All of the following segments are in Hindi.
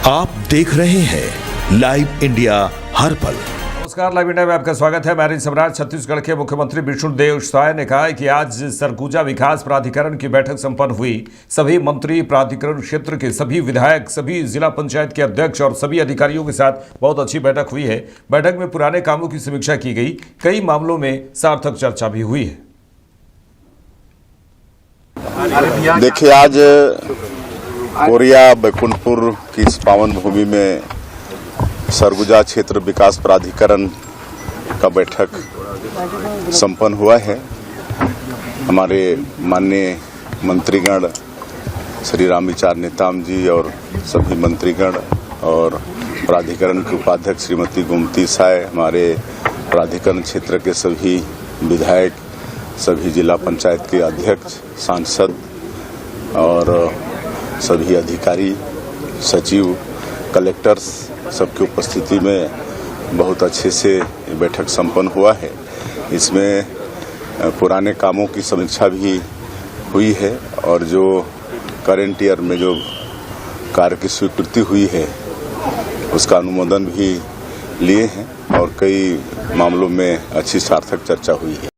आप देख रहे हैं लाइव इंडिया हर पल। नमस्कार, लाइव इंडिया में आपका स्वागत है। मैं सम्राट। छत्तीसगढ़ के मुख्यमंत्री विष्णुदेव साय ने कहा है कि आज सरगुजा विकास प्राधिकरण की बैठक संपन्न हुई। सभी मंत्री, प्राधिकरण क्षेत्र के सभी विधायक, सभी जिला पंचायत के अध्यक्ष और सभी अधिकारियों के साथ बहुत अच्छी बैठक हुई है। बैठक में पुराने कामों की समीक्षा की गई, कई मामलों में सार्थक चर्चा भी हुई है। देखिए, आज कोरिया बैकुंठपुर की इस पावन भूमि में सरगुजा क्षेत्र विकास प्राधिकरण का बैठक संपन्न हुआ है। हमारे माननीय मंत्रीगण श्री रामविचार नेताम जी और सभी मंत्रीगण और प्राधिकरण के उपाध्यक्ष श्रीमती गोमती साय, हमारे प्राधिकरण क्षेत्र के सभी विधायक, सभी जिला पंचायत के अध्यक्ष, सांसद और सभी अधिकारी, सचिव, कलेक्टर्स सबकी उपस्थिति में बहुत अच्छे से बैठक संपन्न हुआ है। इसमें पुराने कामों की समीक्षा भी हुई है और जो करेंट ईयर में जो कार्य की स्वीकृति हुई है उसका अनुमोदन भी लिए हैं और कई मामलों में अच्छी सार्थक चर्चा हुई है।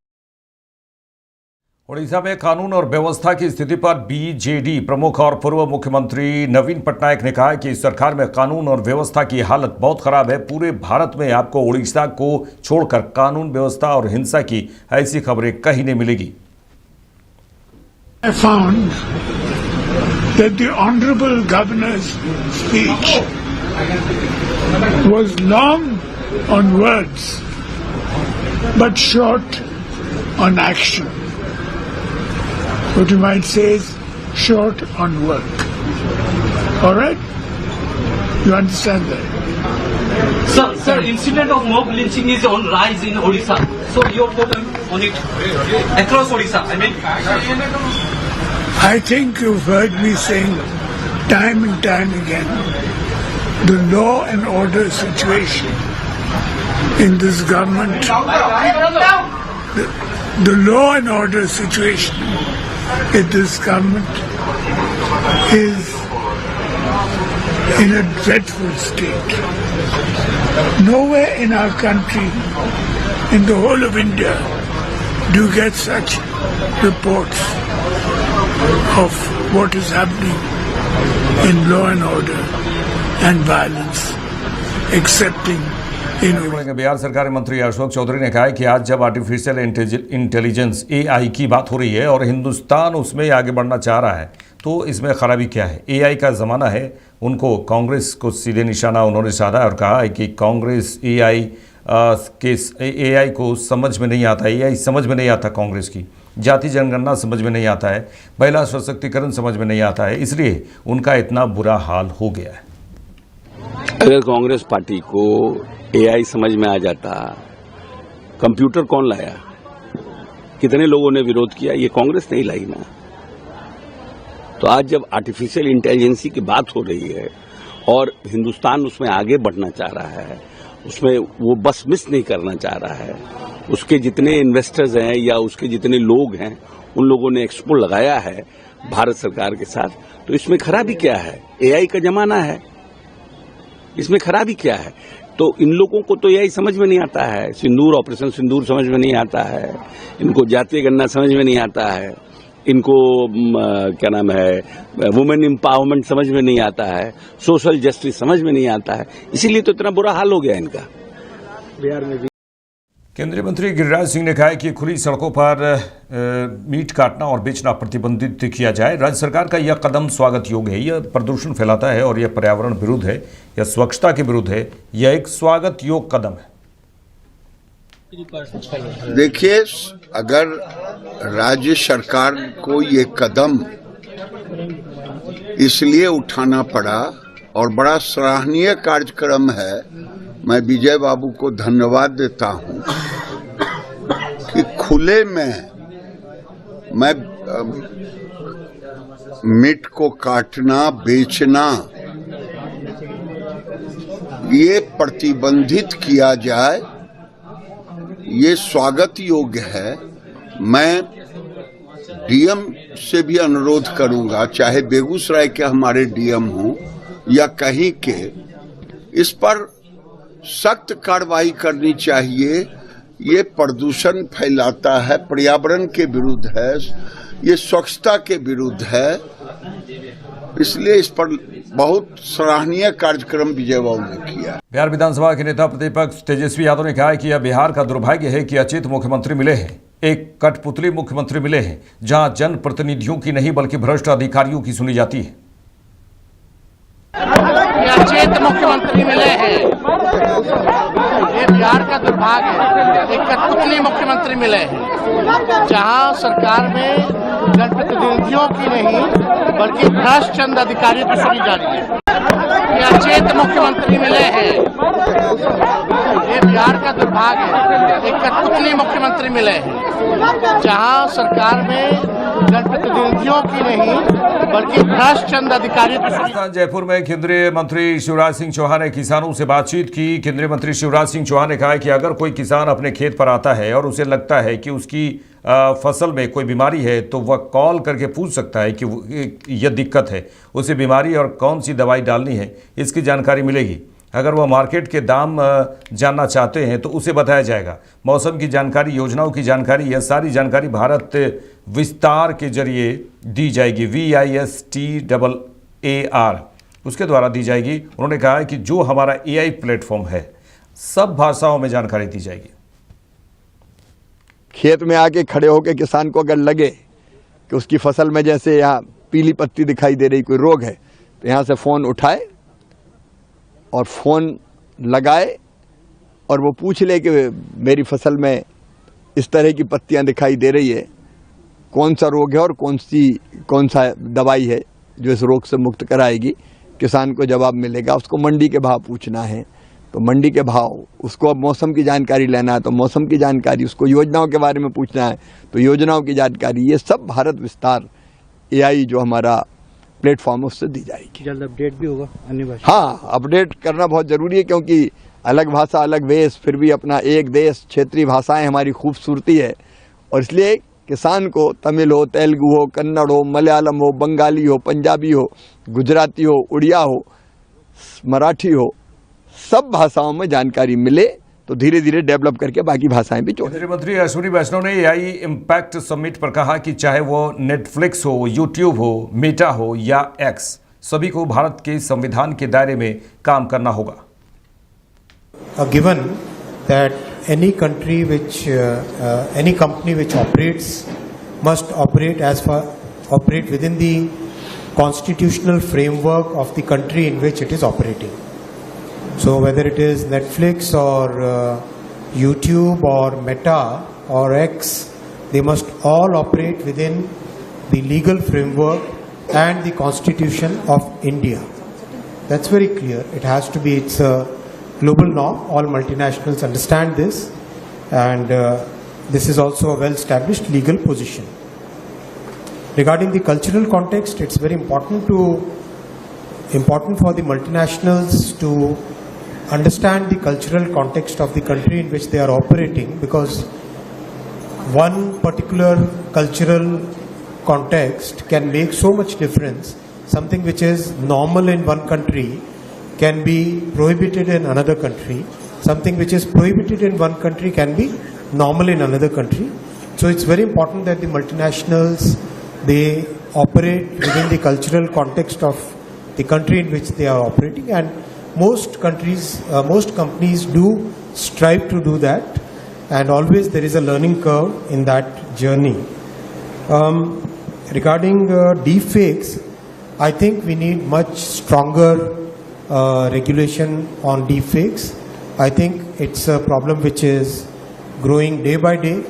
उड़ीसा में कानून और व्यवस्था की स्थिति पर बीजेडी प्रमुख और पूर्व मुख्यमंत्री नवीन पटनायक ने कहा कि इस सरकार में कानून और व्यवस्था की हालत बहुत खराब है। पूरे भारत में आपको उड़ीसा को छोड़कर कानून व्यवस्था और हिंसा की ऐसी खबरें कहीं नहीं मिलेगी। I found that the honorable governor's speech was long on words but short on action. What you might say is short on work. All right? You understand that? Sir, incident of mob lynching is on rise in Odisha. So your thought on it across Odisha? I think you've heard me saying time and time again, the law and order situation in this government, the law and order situation in this government is in a dreadful state. Nowhere in our country, in the whole of India, do you get such reports of what is happening in law and order and violence, excepting Bihar सरकार के मंत्री अशोक चौधरी ने कहा है कि आज जब आर्टिफिशियल इंटेलिजेंस AI की बात हो रही है और हिंदुस्तान उसमें आगे बढ़ना चाह रहा है तो इसमें खराबी क्या है। AI का ज़माना है। उनको कांग्रेस को सीधे निशाना उन्होंने साधा और कहा है कि कांग्रेस AI को समझ में नहीं आता। AI समझ में नहीं आता कांग्रेस की। जाति जनगणना समझ में नहीं आता है। महिला सशक्तिकरण समझ में नहीं आता है। इसलिए उनका इतना बुरा हाल हो गया है। अगर कांग्रेस पार्टी को AI समझ में आ जाता, कंप्यूटर कौन लाया? कितने लोगों ने विरोध किया? ये कांग्रेस नहीं लाई ना। तो आज जब आर्टिफिशियल इंटेलिजेंस की बात हो रही है और हिंदुस्तान उसमें आगे बढ़ना चाह रहा है, उसमें वो बस मिस नहीं करना चाह रहा है, उसके जितने इन्वेस्टर्स हैं या उसके जितने लोग हैं उन लोगों ने एक्सपो लगाया है भारत सरकार के साथ, तो इसमें खराबी क्या है? AI का जमाना है, इसमें खराबी क्या है? तो इन लोगों को तो यही समझ में नहीं आता है। सिंदूर, ऑपरेशन सिंदूर समझ में नहीं आता है, इनको जातीय गणना समझ में नहीं आता है, इनको क्या नाम है, वुमेन एम्पावरमेंट समझ में नहीं आता है, सोशल जस्टिस समझ में नहीं आता है। इसीलिए तो इतना बुरा हाल हो गया इनका। बिहार में भी केंद्रीय मंत्री गिरिराज सिंह ने कहा है कि खुली सड़कों पर मीट काटना और बेचना प्रतिबंधित किया जाए। राज्य सरकार का यह कदम स्वागत योग्य है। यह प्रदूषण फैलाता है और यह पर्यावरण विरुद्ध है, यह स्वच्छता के विरुद्ध है। यह एक स्वागत योग्य कदम है। देखिए, अगर राज्य सरकार को ये कदम इसलिए उठाना पड़ा और बड़ा सराहनीय कार्यक्रम है, मैं विजय बाबू को धन्यवाद देता हूं कि खुले में मैं मीट को काटना, बेचना ये प्रतिबंधित किया जाए, ये स्वागत योग्य है। मैं डीएम से भी अनुरोध करूंगा, चाहे बेगूसराय के हमारे डीएम हों या कहीं के, इस पर सख्त कार्रवाई करनी चाहिए। ये प्रदूषण फैलाता है, पर्यावरण के विरुद्ध है, ये स्वच्छता के विरुद्ध है। इसलिए इस पर बहुत सराहनीय कार्यक्रम विजय बाबू ने किया। बिहार विधानसभा के नेता प्रतिपक्ष तेजस्वी यादव ने कहा है कि यह बिहार का दुर्भाग्य है कि अचित मुख्यमंत्री मिले हैं, एक कठपुतली मुख्यमंत्री मिले हैं, जहां जनप्रतिनिधियों की नहीं बल्कि भ्रष्ट अधिकारियों की सुनी जाती है। अचेत मुख्यमंत्री मिले हैं, ये बिहार का दुर्भाग्य है। एक कठपुतली मुख्यमंत्री मिले हैं, जहां सरकार में जनप्रतिनिधियों की नहीं बल्कि भ्रष्ट चंद अधिकारियों की सुनी जा रही है। ये अचेत मुख्यमंत्री मिले हैं, ये बिहार का दुर्भाग्य है। एक कठपुतली मुख्यमंत्री मिले हैं, जहां सरकार में जनप्रतिनिधियों की नहीं बल्कि भ्रष्ट चंद अधिकारियों की सुनी। जयपुर में केंद्रीय मंत्री शिवराज सिंह चौहान ने किसानों से बातचीत की। केंद्रीय मंत्री शिवराज सिंह चौहान ने कहा कि अगर कोई किसान अपने खेत पर आता है और उसे लगता है कि उसकी फसल में कोई बीमारी है तो वह कॉल करके पूछ सकता है कि यह दिक्कत है, उसे बीमारी और कौन सी दवाई डालनी है, इसकी जानकारी मिलेगी। अगर वह मार्केट के दाम जानना चाहते हैं तो उसे बताया जाएगा। मौसम की जानकारी, योजनाओं की जानकारी, यह सारी जानकारी भारत विस्तार के जरिए दी जाएगी। VISTAAR उसके द्वारा दी जाएगी। उन्होंने कहा कि जो हमारा AI प्लेटफॉर्म है, सब भाषाओं में जानकारी दी जाएगी। खेत में आके खड़े होकर किसान को अगर लगे कि उसकी फसल में जैसे यहाँ पीली पत्ती दिखाई दे रही, कोई रोग है, तो यहाँ से फ़ोन उठाए और फ़ोन लगाए और वो पूछ ले कि मेरी फसल में इस तरह की पत्तियाँ दिखाई दे रही है, कौन सा रोग है और कौन सा दवाई है जो इस रोग से मुक्त कराएगी। किसान को जवाब मिलेगा। उसको मंडी के भाव पूछना है तो मंडी के भाव, उसको अब मौसम की जानकारी लेना है तो मौसम की जानकारी, उसको योजनाओं के बारे में पूछना है तो योजनाओं की जानकारी। ये सब भारत विस्तार AI जो हमारा प्लेटफॉर्म उससे दी जाएगी। जल्द अपडेट भी होगा अन्य भाषा। हाँ, अपडेट करना बहुत ज़रूरी है क्योंकि अलग भाषा अलग वेश, फिर भी अपना एक देश, क्षेत्रीय भाषाएं हमारी खूबसूरती है। और इसलिए किसान को तमिल हो, तेलुगु हो, कन्नड़ हो, मलयालम हो, बंगाली हो, पंजाबी हो, गुजराती हो, उड़िया हो, मराठी हो, सब भाषाओं में जानकारी मिले तो धीरे धीरे डेवलप करके बाकी भाषाएं भी जोड़ें। केंद्रीय मंत्री अश्विनी वैष्णव ने AI इम्पैक्ट समिट पर कहा कि चाहे वो नेटफ्लिक्स हो, यूट्यूब हो, मेटा हो या X, सभी को भारत के संविधान के दायरे में काम करना होगा। Given that any country which any company which operates must operate within the constitutional framework of the country in which it is operating. So whether it is Netflix or YouTube or Meta or X, they must all operate within the legal framework and the Constitution of India. That's very clear. It has to be, it's a global norm. All multinationals understand this, and this is also a well-established legal position. Regarding the cultural context, it's very important for the multinationals to understand the cultural context of the country in which they are operating, because one particular cultural context can make so much difference. Something which is normal in one country can be prohibited in another country. Something which is prohibited in one country can be normal in another country. So it's very important that the multinationals, they operate within the cultural context of the country in which they are operating, and most companies do strive to do that, and always there is a learning curve in that journey. Regarding deepfakes, I think we need much stronger regulation on deepfakes. I think it's a problem which is growing day by day,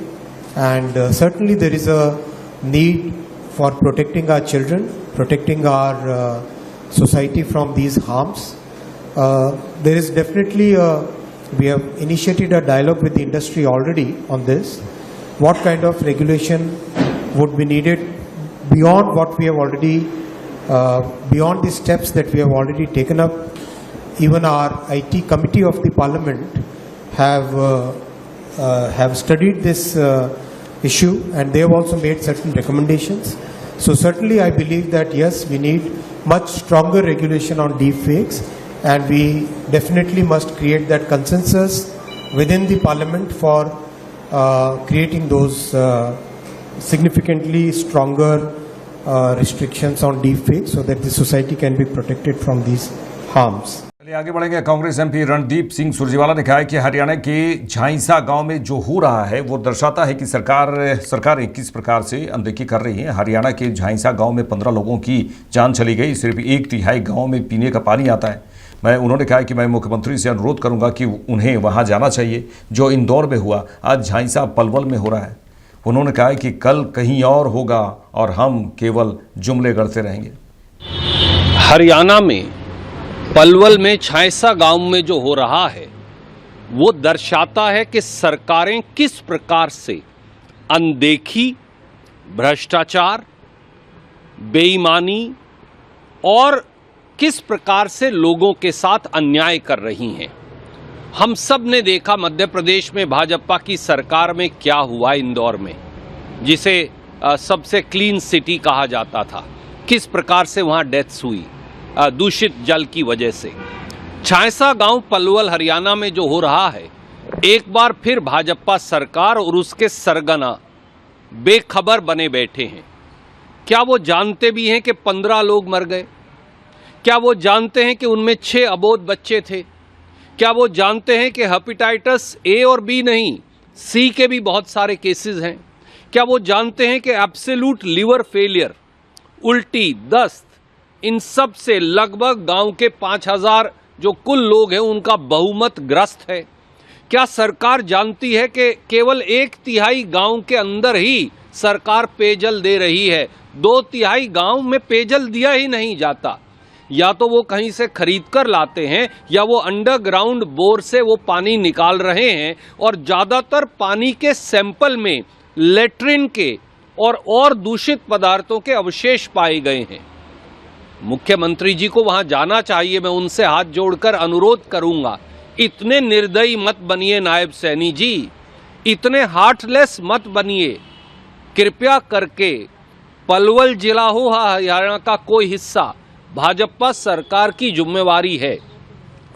and certainly there is a need for protecting our children, protecting our society from these harms. There is definitely we have initiated a dialogue with the industry already on this. What kind of regulation would be needed beyond what we have already, beyond the steps that we have already taken up? Even our IT committee of the Parliament have studied this issue, and they have also made certain recommendations. So certainly I believe that yes, we need much stronger regulation on deep fakes, and we definitely must create that consensus within the parliament for creating those significantly stronger restrictions on deep fakes so that the society can be protected from these harms. चलिए आगे बढ़ेंगे। कांग्रेस एमपी रणदीप सिंह सुरजेवाला ने कहा है कि हरियाणा के झांइसा गांव में जो हो रहा है वो दर्शाता है कि सरकारें किस प्रकार से अनदेखी कर रही हैं। हरियाणा के झांइसा गांव में 15 लोगों की जान चली गई, सिर्फ 1/3 गांव में पीने का पानी आता है। उन्होंने कहा कि मैं मुख्यमंत्री से अनुरोध करूंगा कि उन्हें वहां जाना चाहिए। जो इंदौर में हुआ आज झांइसा पलवल में हो रहा है। उन्होंने कहा कि कल कहीं और होगा और हम केवल जुमले गढ़ते रहेंगे। हरियाणा में पलवल में झांइसा गांव में जो हो रहा है वो दर्शाता है कि सरकारें किस प्रकार से अनदेखी, भ्रष्टाचार, बेईमानी और किस प्रकार से लोगों के साथ अन्याय कर रही हैं। हम सब ने देखा मध्य प्रदेश में भाजपा की सरकार में क्या हुआ। इंदौर में जिसे सबसे क्लीन सिटी कहा जाता था, किस प्रकार से वहां डेथ्स हुई दूषित जल की वजह से। झांइसा गांव पलवल हरियाणा में जो हो रहा है, एक बार फिर भाजपा सरकार और उसके सरगना बेखबर बने बैठे हैं। क्या वो जानते भी हैं कि 15 लोग मर गए? क्या वो जानते हैं कि उनमें 6 अबोध बच्चे थे? क्या वो जानते हैं कि हेपेटाइटिस ए और बी नहीं, सी के भी बहुत सारे केसेस हैं? क्या वो जानते हैं कि एब्सोल्यूट लिवर फेलियर, उल्टी, दस्त, इन सब से लगभग गांव के 5000 जो कुल लोग हैं उनका बहुमत ग्रस्त है? क्या सरकार जानती है कि केवल 1/3 गांव के अंदर ही सरकार पेयजल दे रही है, 2/3 गांव में पेयजल दिया ही नहीं जाता? या तो वो कहीं से खरीद कर लाते हैं या वो अंडरग्राउंड बोर से वो पानी निकाल रहे हैं और ज़्यादातर पानी के सैंपल में लेट्रिन के और दूषित पदार्थों के अवशेष पाए गए हैं। मुख्यमंत्री जी को वहां जाना चाहिए। मैं उनसे हाथ जोड़कर अनुरोध करूंगा, इतने निर्दयी मत बनिए नायब सैनी जी, इतने हार्टलेस मत बनिए। कृपया करके पलवल जिला हो हरियाणा का कोई हिस्सा, भाजपा सरकार की जिम्मेवारी है।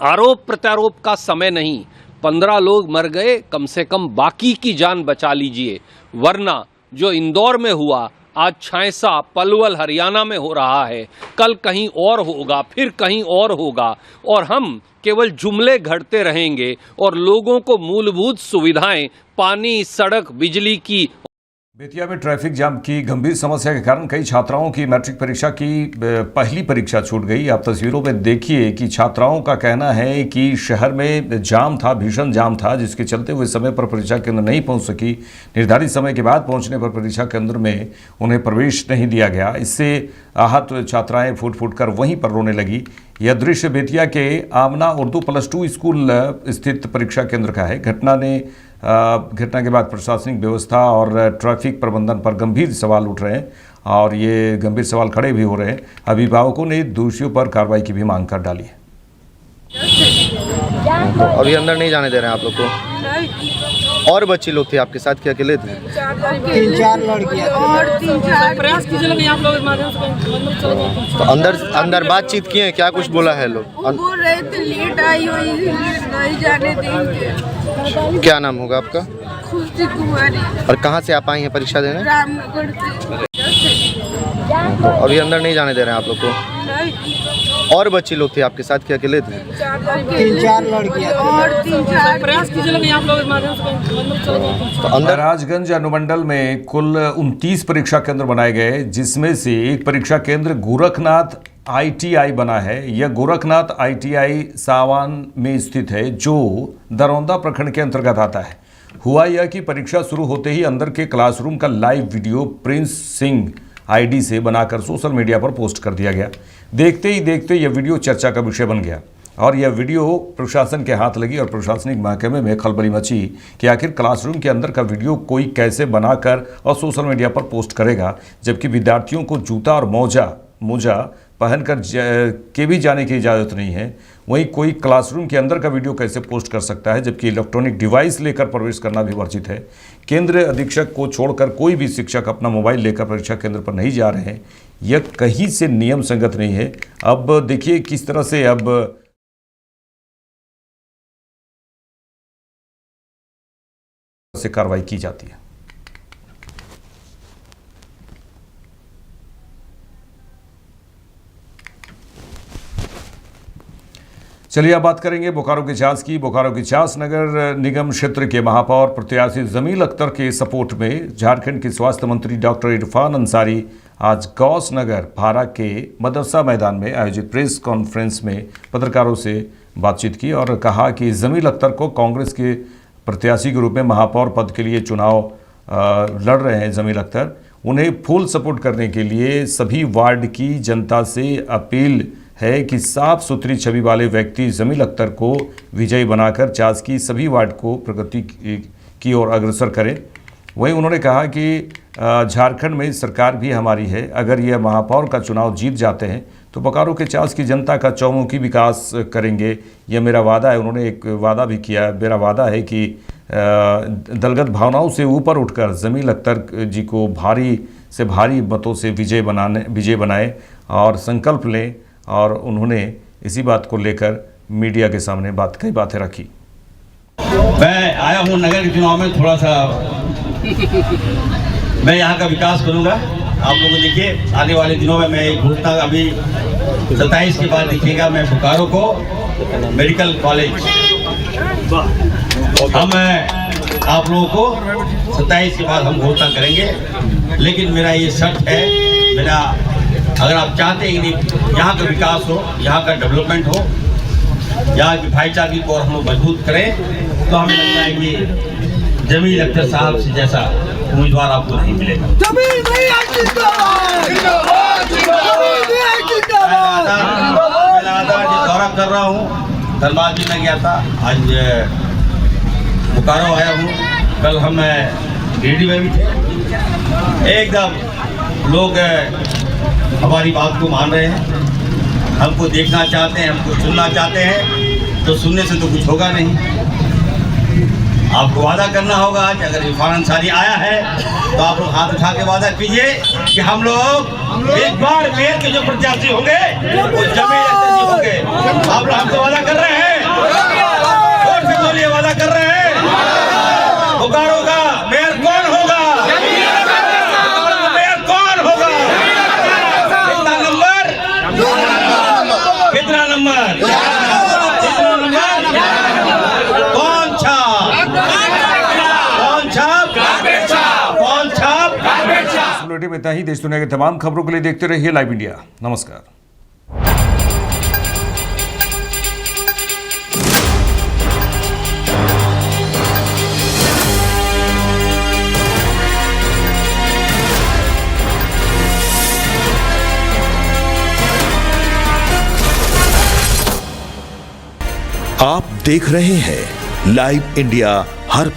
आरोप प्रत्यारोप का समय नहीं। 15 लोग मर गए, कम से कम बाकी की जान बचा लीजिए, वरना जो इंदौर में हुआ आज झांइसा पलवल हरियाणा में हो रहा है, कल कहीं और होगा, फिर कहीं और होगा और हम केवल जुमले घड़ते रहेंगे और लोगों को मूलभूत सुविधाएं, पानी, सड़क, बिजली की। बेतिया में ट्रैफिक जाम की गंभीर समस्या के कारण कई छात्राओं की मैट्रिक परीक्षा की पहली परीक्षा छूट गई। आप तस्वीरों में देखिए कि छात्राओं का कहना है कि शहर में जाम था, भीषण जाम था, जिसके चलते वे समय पर परीक्षा केंद्र नहीं पहुंच सकी। निर्धारित समय के बाद पहुंचने पर परीक्षा केंद्र में उन्हें प्रवेश नहीं दिया गया। इससे आहत छात्राएं फूट फूट कर वहीं पर रोने लगी। यह दृश्य बेतिया के आमना उर्दू +2 स्कूल स्थित परीक्षा केंद्र का है। घटना के बाद प्रशासनिक व्यवस्था और ट्रैफिक प्रबंधन पर गंभीर सवाल उठ रहे हैं और ये गंभीर सवाल खड़े भी हो रहे हैं। अभिभावकों ने दोषियों पर कार्रवाई की भी मांग कर डाली है। तो अभी अंदर नहीं जाने दे रहे हैं आप लोग को? और बच्चे लोग थे आपके साथ, क्या अकेले थे? 3-4 लड़कियां और 3-4 प्रयास कीजिए आप लोग तो अंदर बातचीत किए, क्या कुछ बोला है लोग? बोल रहे थे लेट आई हुई, नहीं जाने देंगे। क्या नाम होगा आपका? खुशी कुमारी। और कहाँ से आप आई हैं परीक्षा देने? रामनगर से। तो अभी अंदर नहीं जाने दे रहे हैं आप लोग को? और बच्चे लोग थे आपके साथ, क्या अकेले थे? 3-4 लड़कियां और 3-4 प्रयास कीजिए आप लोग तो अंदर। महाराजगंज अनुमंडल में कुल 29 परीक्षा केंद्र बनाए गए, जिसमें से एक परीक्षा केंद्र गोरखनाथ ITI बना है। यह गोरखनाथ ITI सावान में स्थित है, जो दरौंदा प्रखंड के अंतर्गत आता है। हुआ यह कि परीक्षा शुरू होते ही अंदर के क्लासरूम का live video Prince Singh ID से बनाकर सोशल मीडिया पर पोस्ट कर दिया गया। देखते ही देखते यह वीडियो चर्चा का विषय बन गया और यह वीडियो प्रशासन के हाथ लगी और प्रशासनिक महकमे में खलबली मची कि आखिर क्लासरूम के अंदर का वीडियो कोई कैसे बनाकर और सोशल मीडिया पर पोस्ट करेगा, जबकि विद्यार्थियों को जूता और मोजा पहनकर के भी जाने की इजाज़त नहीं है। वहीं कोई क्लासरूम के अंदर का वीडियो कैसे पोस्ट कर सकता है, जबकि इलेक्ट्रॉनिक डिवाइस लेकर प्रवेश करना भी वर्जित है। केंद्र अधीक्षक को छोड़कर कोई भी शिक्षक अपना मोबाइल लेकर परीक्षा केंद्र पर नहीं जा रहे हैं। यह कहीं से नियम संगत नहीं है। अब देखिए किस तरह से अब से कार्रवाई की जाती है। चलिए अब बात करेंगे बोकारो के चास की। बोकारो के चास नगर निगम क्षेत्र के महापौर प्रत्याशी जमील अख्तर के सपोर्ट में झारखंड के स्वास्थ्य मंत्री डॉक्टर इरफान अंसारी आज गौस नगर भारा के मदरसा मैदान में आयोजित प्रेस कॉन्फ्रेंस में पत्रकारों से बातचीत की और कहा कि जमील अख्तर को कांग्रेस के प्रत्याशी के रूप में महापौर पद के लिए चुनाव लड़ रहे हैं जमील अख्तर। उन्हें फुल सपोर्ट करने के लिए सभी वार्ड की जनता से अपील है कि साफ सुथरी छवि वाले व्यक्ति जमील अख्तर को विजयी बनाकर चास की सभी वार्ड को प्रगति की ओर अग्रसर करें। वहीं उन्होंने कहा कि झारखंड में सरकार भी हमारी है, अगर यह महापौर का चुनाव जीत जाते हैं तो बोकारो के चास की जनता का चौमुखी विकास करेंगे, यह मेरा वादा है। उन्होंने एक वादा भी किया, मेरा वादा है कि दलगत भावनाओं से ऊपर उठकर जमील अख्तर जी को भारी से भारी मतों से विजय बनाए और संकल्प लें। और उन्होंने इसी बात को लेकर मीडिया के सामने कई बातें रखी। मैं आया हूँ नगर के चुनाव में, थोड़ा सा मैं यहाँ का विकास करूँगा। आप लोगों को देखिए आने वाले दिनों में मैं एक घोषणा अभी 27 के बाद दिखेगा, मैं बोकारो को मेडिकल कॉलेज हम आप लोगों को 27 के बाद हम घोषणा करेंगे। लेकिन मेरा ये शर्त है, मेरा अगर आप चाहते हैं कि यहाँ का विकास हो, यहाँ का डेवलपमेंट हो, यहाँ की भाईचारे को और हम लोग मजबूत करें, तो हमें लगता है कि जमील अख्तर साहब से जैसा उम्मीदवार आपको नहीं मिलेगा। मैं दौरा कर रहा हूँ, धनबाद भी मैं गया था, आज बोकारो आया हूँ, कल हम गिरिडीह में भी थे। एकदम लोग हमारी बात को मान रहे हैं, हमको देखना चाहते हैं, हमको सुनना चाहते हैं, तो सुनने से तो कुछ होगा नहीं। आपको वादा करना होगा आज, अगर इरफान अंसारी आया है तो आप लोग हाथ उठा के वादा कीजिए कि हम लोग एक बार मेयर के जो प्रत्याशी होंगे वो जमील अख्तर जी होंगे। आप लोग हमको वादा कर रहे हैं, जोर से बोलिए, वादा कर रहे हैं। बोकारो का मेयर कौन होगा? मेयर कौन होगा? कितना नंबर? कितना नंबर? कौन छाप? कौन छाप? कौन छाप? बुलेटिन में इतना ही। देश दुनिया के तमाम खबरों के लिए देखते रहिए लाइव इंडिया। नमस्कार। आप देख रहे हैं लाइव इंडिया